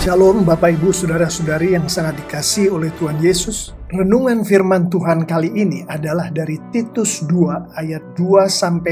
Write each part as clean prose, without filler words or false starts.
Shalom Bapak Ibu Saudara-saudari yang sangat dikasihi oleh Tuhan Yesus. Renungan firman Tuhan kali ini adalah dari Titus 2 ayat 2-5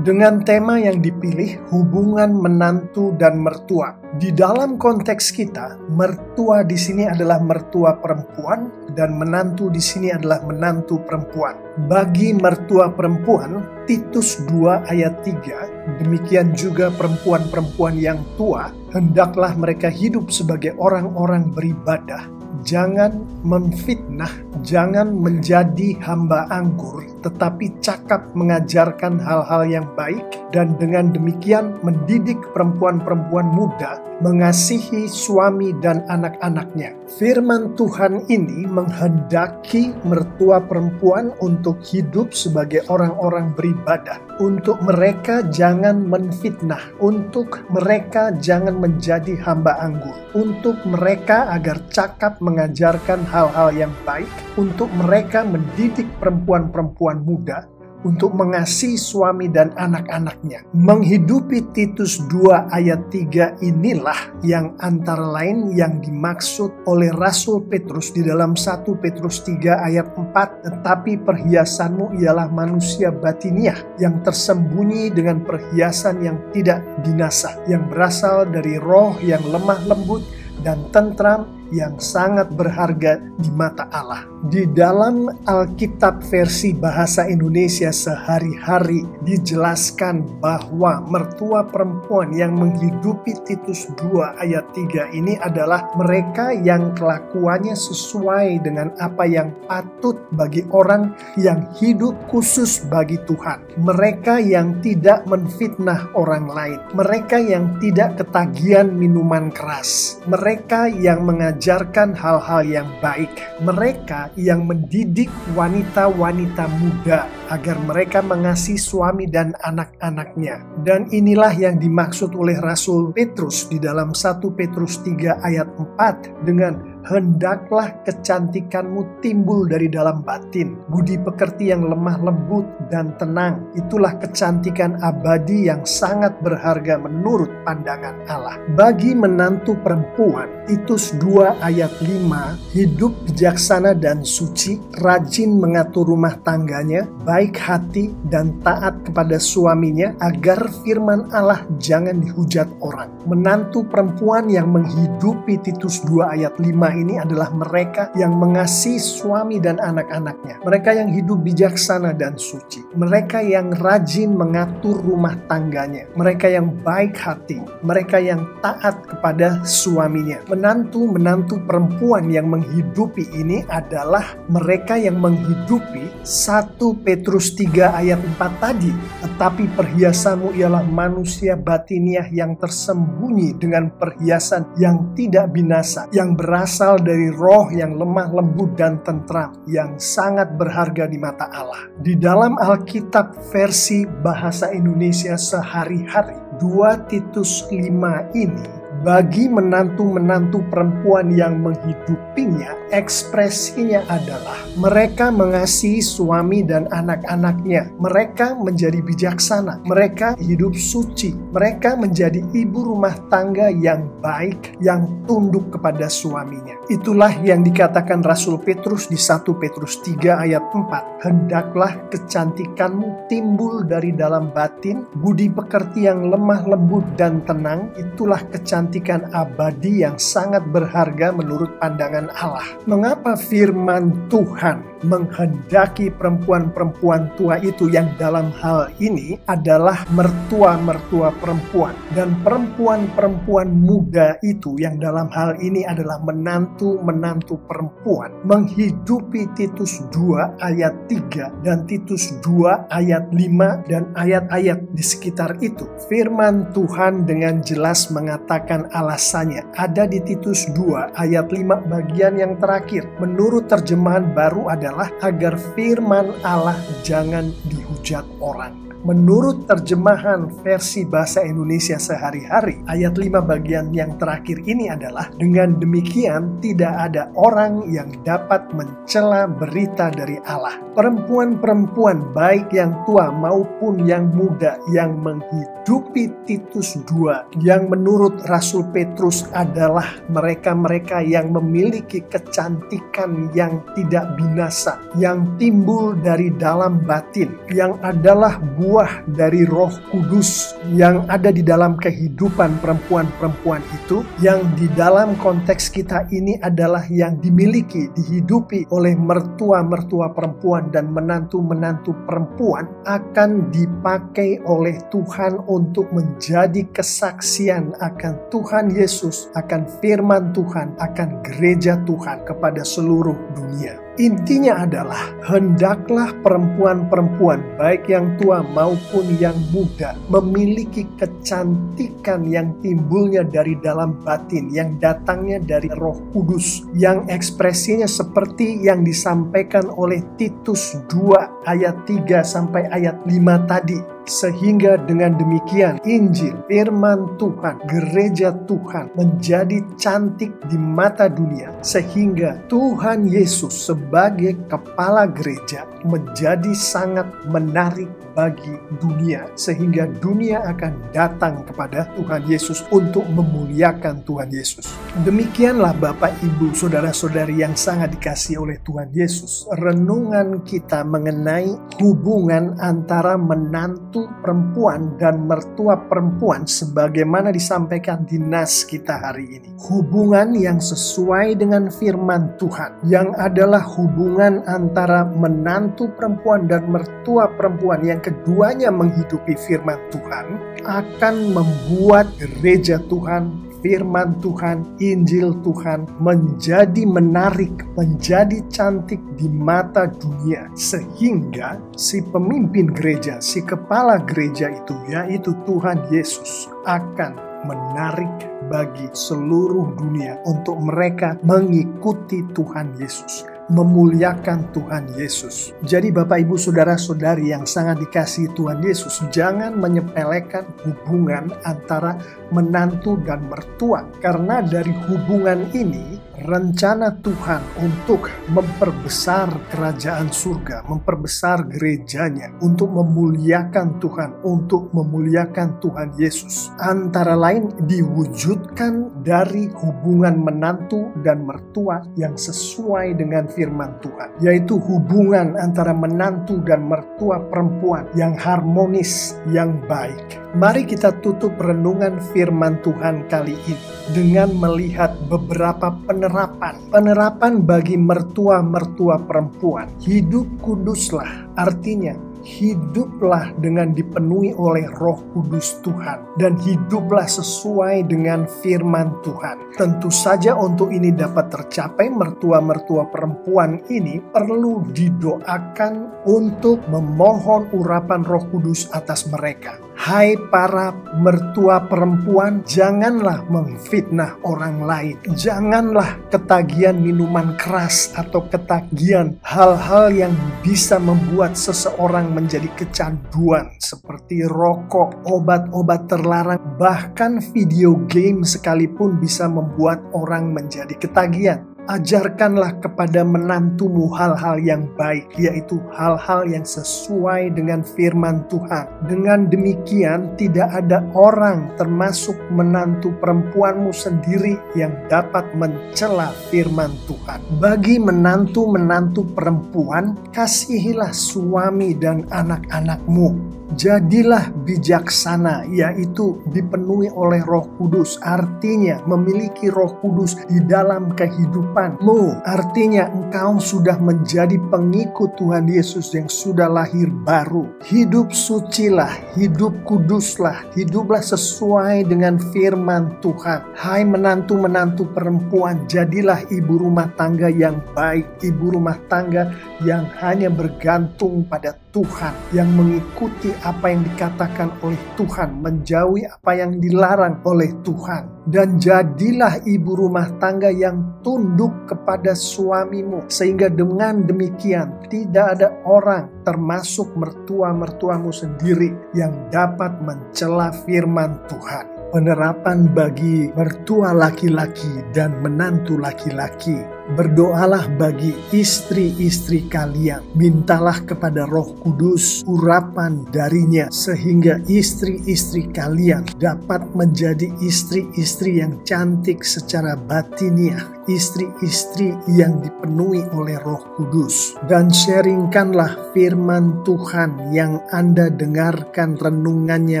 dengan tema yang dipilih hubungan menantu dan mertua. Di dalam konteks kita, mertua di sini adalah mertua perempuan dan menantu di sini adalah menantu perempuan. Bagi mertua perempuan, Titus 2 ayat 3, demikian juga perempuan-perempuan yang tua, hendaklah mereka hidup sebagai orang-orang beribadah. Jangan memfitnah, jangan menjadi hamba anggur, tetapi cakap mengajarkan hal-hal yang baik, dan dengan demikian mendidik perempuan-perempuan muda mengasihi suami dan anak-anaknya. Firman Tuhan ini menghendaki mertua perempuan untuk hidup sebagai orang-orang beribadah. Untuk mereka jangan menfitnah, untuk mereka jangan menjadi hamba anggur, untuk mereka agar cakap mengajarkan hal-hal yang baik, untuk mereka mendidik perempuan-perempuan muda untuk mengasihi suami dan anak-anaknya. Menghidupi Titus 2 ayat 3 inilah yang antara lain yang dimaksud oleh Rasul Petrus di dalam 1 Petrus 3 ayat 4. Tetapi perhiasanmu ialah manusia batiniah yang tersembunyi dengan perhiasan yang tidak binasa, yang berasal dari roh yang lemah lembut dan tentram, yang sangat berharga di mata Allah. Di dalam Alkitab versi bahasa Indonesia sehari-hari dijelaskan bahwa mertua perempuan yang menghidupi Titus 2 ayat 3 ini adalah mereka yang kelakuannya sesuai dengan apa yang patut bagi orang yang hidup khusus bagi Tuhan. Mereka yang tidak menfitnah orang lain, mereka yang tidak ketagihan minuman keras, mereka yang mengajarkan hal-hal yang baik, mereka yang mendidik wanita-wanita muda agar mereka mengasihi suami dan anak-anaknya. Dan inilah yang dimaksud oleh Rasul Petrus di dalam 1 Petrus 3 ayat 4 dengan hendaklah kecantikanmu timbul dari dalam batin, budi pekerti yang lemah lembut dan tenang. Itulah kecantikan abadi yang sangat berharga menurut pandangan Allah. Bagi menantu perempuan, Titus 2 ayat 5, hidup bijaksana dan suci, rajin mengatur rumah tangganya, baik hati dan taat kepada suaminya, agar firman Allah jangan dihujat orang. Menantu perempuan yang menghidupi Titus 2 ayat 5 ini adalah mereka yang mengasihi suami dan anak-anaknya. Mereka yang hidup bijaksana dan suci. Mereka yang rajin mengatur rumah tangganya. Mereka yang baik hati. Mereka yang taat kepada suaminya. Menantu-menantu perempuan yang menghidupi ini adalah mereka yang menghidupi 1 Petrus 3 ayat 4 tadi. Tetapi perhiasanmu ialah manusia batiniah yang tersembunyi dengan perhiasan yang tidak binasa, yang berasal dari roh yang lemah lembut dan tentram, yang sangat berharga di mata Allah. Di dalam Alkitab versi bahasa Indonesia sehari-hari, 2 Titus 5 ini, bagi menantu-menantu perempuan yang menghidupinya, ekspresinya adalah mereka mengasihi suami dan anak-anaknya. Mereka menjadi bijaksana. Mereka hidup suci. Mereka menjadi ibu rumah tangga yang baik, yang tunduk kepada suaminya. Itulah yang dikatakan Rasul Petrus di 1 Petrus 3 ayat 4. Hendaklah kecantikanmu timbul dari dalam batin, budi pekerti yang lemah lembut dan tenang. Itulah kecantikan abadi yang sangat berharga menurut pandangan Allah. Mengapa firman Tuhan menghendaki perempuan-perempuan tua itu yang dalam hal ini adalah mertua-mertua perempuan, dan perempuan-perempuan muda itu yang dalam hal ini adalah menantu-menantu perempuan menghidupi Titus 2 ayat 3 dan Titus 2 ayat 5 dan ayat-ayat di sekitar itu. Firman Tuhan dengan jelas mengatakan alasannya ada di Titus 2 ayat 5 bagian yang terakhir. Menurut terjemahan baru adalah agar firman Allah jangan dihujat orang. Menurut terjemahan versi bahasa Indonesia sehari-hari, ayat 5 bagian yang terakhir ini adalah, dengan demikian tidak ada orang yang dapat mencela berita dari Allah. Perempuan-perempuan baik yang tua maupun yang muda yang menghidupi Titus 2, yang menurut Rasul Petrus adalah mereka-mereka yang memiliki kecantikan yang tidak binasa, yang timbul dari dalam batin, yang adalah buah dari Roh Kudus yang ada di dalam kehidupan perempuan-perempuan itu, yang di dalam konteks kita ini adalah yang dimiliki, dihidupi oleh mertua-mertua perempuan dan menantu-menantu perempuan, akan dipakai oleh Tuhan untuk menjadi kesaksian akan Tuhan Yesus, akan firman Tuhan, akan gereja Tuhan kepada seluruh dunia. Intinya adalah, hendaklah perempuan-perempuan baik yang tua maupun yang muda memiliki kecantikan yang timbulnya dari dalam batin, yang datangnya dari Roh Kudus, yang ekspresinya seperti yang disampaikan oleh Titus 2 ayat 3 sampai ayat 5 tadi. Sehingga dengan demikian Injil, firman Tuhan, gereja Tuhan menjadi cantik di mata dunia, sehingga Tuhan Yesus sebagai kepala gereja menjadi sangat menarik bagi dunia, sehingga dunia akan datang kepada Tuhan Yesus untuk memuliakan Tuhan Yesus. Demikianlah Bapak, Ibu, Saudara-saudari yang sangat dikasihi oleh Tuhan Yesus, renungan kita mengenai hubungan antara menantu perempuan dan mertua perempuan sebagaimana disampaikan di nas kita hari ini. Hubungan yang sesuai dengan firman Tuhan, yang adalah hubungan antara menantu perempuan dan mertua perempuan yang keduanya menghidupi firman Tuhan, akan membuat gereja Tuhan, firman Tuhan, Injil Tuhan menjadi menarik, menjadi cantik di mata dunia, sehingga si pemimpin gereja, si kepala gereja itu, yaitu Tuhan Yesus, akan menarik bagi seluruh dunia untuk mereka mengikuti Tuhan Yesus, memuliakan Tuhan Yesus. Jadi Bapak, Ibu, Saudara-saudari yang sangat dikasihi Tuhan Yesus, jangan menyepelekan hubungan antara menantu dan mertua, karena dari hubungan ini rencana Tuhan untuk memperbesar kerajaan surga, memperbesar gerejanya, untuk memuliakan Tuhan, untuk memuliakan Tuhan Yesus, antara lain diwujudkan dari hubungan menantu dan mertua yang sesuai dengan firman Tuhan, yaitu hubungan antara menantu dan mertua perempuan yang harmonis, yang baik. Mari kita tutup renungan firman Tuhan kali ini dengan melihat beberapa penerapan bagi mertua-mertua perempuan. Hidup kuduslah, artinya hiduplah dengan dipenuhi oleh Roh Kudus Tuhan, dan hiduplah sesuai dengan firman Tuhan. Tentu saja untuk ini dapat tercapai, mertua-mertua perempuan ini perlu didoakan untuk memohon urapan Roh Kudus atas mereka. Hai para mertua perempuan, janganlah memfitnah orang lain. Janganlah ketagihan minuman keras atau ketagihan hal-hal yang bisa membuat seseorang menjadi kecanduan, seperti rokok, obat-obat terlarang, bahkan video game sekalipun bisa membuat orang menjadi ketagihan. Ajarkanlah kepada menantumu hal-hal yang baik, yaitu hal-hal yang sesuai dengan firman Tuhan. Dengan demikian, tidak ada orang, termasuk menantu perempuanmu sendiri, yang dapat mencela firman Tuhan. Bagi menantu-menantu perempuan, kasihilah suami dan anak-anakmu. Jadilah bijaksana, yaitu dipenuhi oleh Roh Kudus, artinya memiliki Roh Kudus di dalam kehidupanmu. Artinya engkau sudah menjadi pengikut Tuhan Yesus yang sudah lahir baru. Hidup sucilah, hidup kuduslah, hiduplah sesuai dengan firman Tuhan. Hai menantu-menantu perempuan, jadilah ibu rumah tangga yang baik, ibu rumah tangga yang hanya bergantung pada Tuhan, yang mengikuti apa yang dikatakan oleh Tuhan, menjauhi apa yang dilarang oleh Tuhan. Dan jadilah ibu rumah tangga yang tunduk kepada suamimu, sehingga dengan demikian tidak ada orang, termasuk mertua-mertuamu sendiri, yang dapat mencela firman Tuhan. Penerapan bagi mertua laki-laki dan menantu laki-laki. Berdoalah bagi istri-istri kalian. Mintalah kepada Roh Kudus urapan darinya, sehingga istri-istri kalian dapat menjadi istri-istri yang cantik secara batiniah, istri-istri yang dipenuhi oleh Roh Kudus. Dan sharingkanlah firman Tuhan yang Anda dengarkan renungannya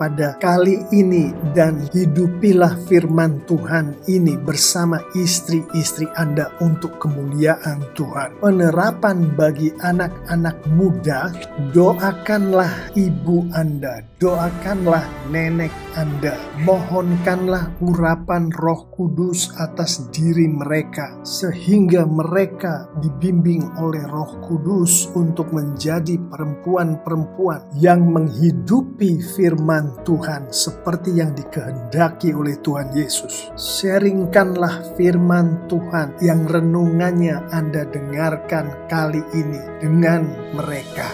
pada kali ini, dan hidupilah firman Tuhan ini bersama istri-istri Anda untuk kemuliaan Tuhan. Penerapan bagi anak-anak muda, doakanlah ibu Anda, doakanlah nenek Anda, mohonkanlah urapan Roh Kudus atas diri mereka, sehingga mereka dibimbing oleh Roh Kudus untuk menjadi perempuan-perempuan yang menghidupi firman Tuhan seperti yang dikehendaki oleh Tuhan Yesus. Sharingkanlah firman Tuhan yang renungannya Anda dengarkan kali ini dengan mereka.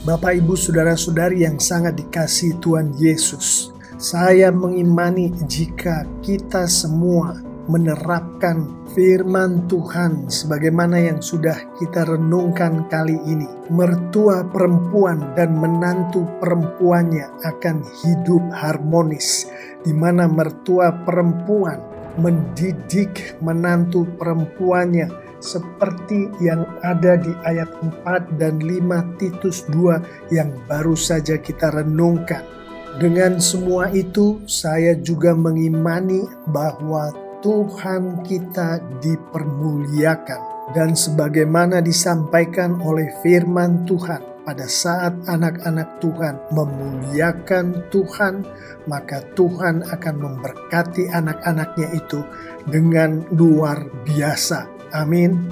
Bapak, Ibu, Saudara-saudari yang sangat dikasihi Tuhan Yesus, saya mengimani jika kita semua menerapkan firman Tuhan sebagaimana yang sudah kita renungkan kali ini, mertua perempuan dan menantu perempuannya akan hidup harmonis, di mana mertua perempuan mendidik menantu perempuannya seperti yang ada di ayat 4 dan 5 Titus 2 yang baru saja kita renungkan. Dengan semua itu, saya juga mengimani bahwa Tuhan kita dipermuliakan. Dan sebagaimana disampaikan oleh firman Tuhan, pada saat anak-anak Tuhan memuliakan Tuhan, maka Tuhan akan memberkati anak-anaknya itu dengan luar biasa. Amin.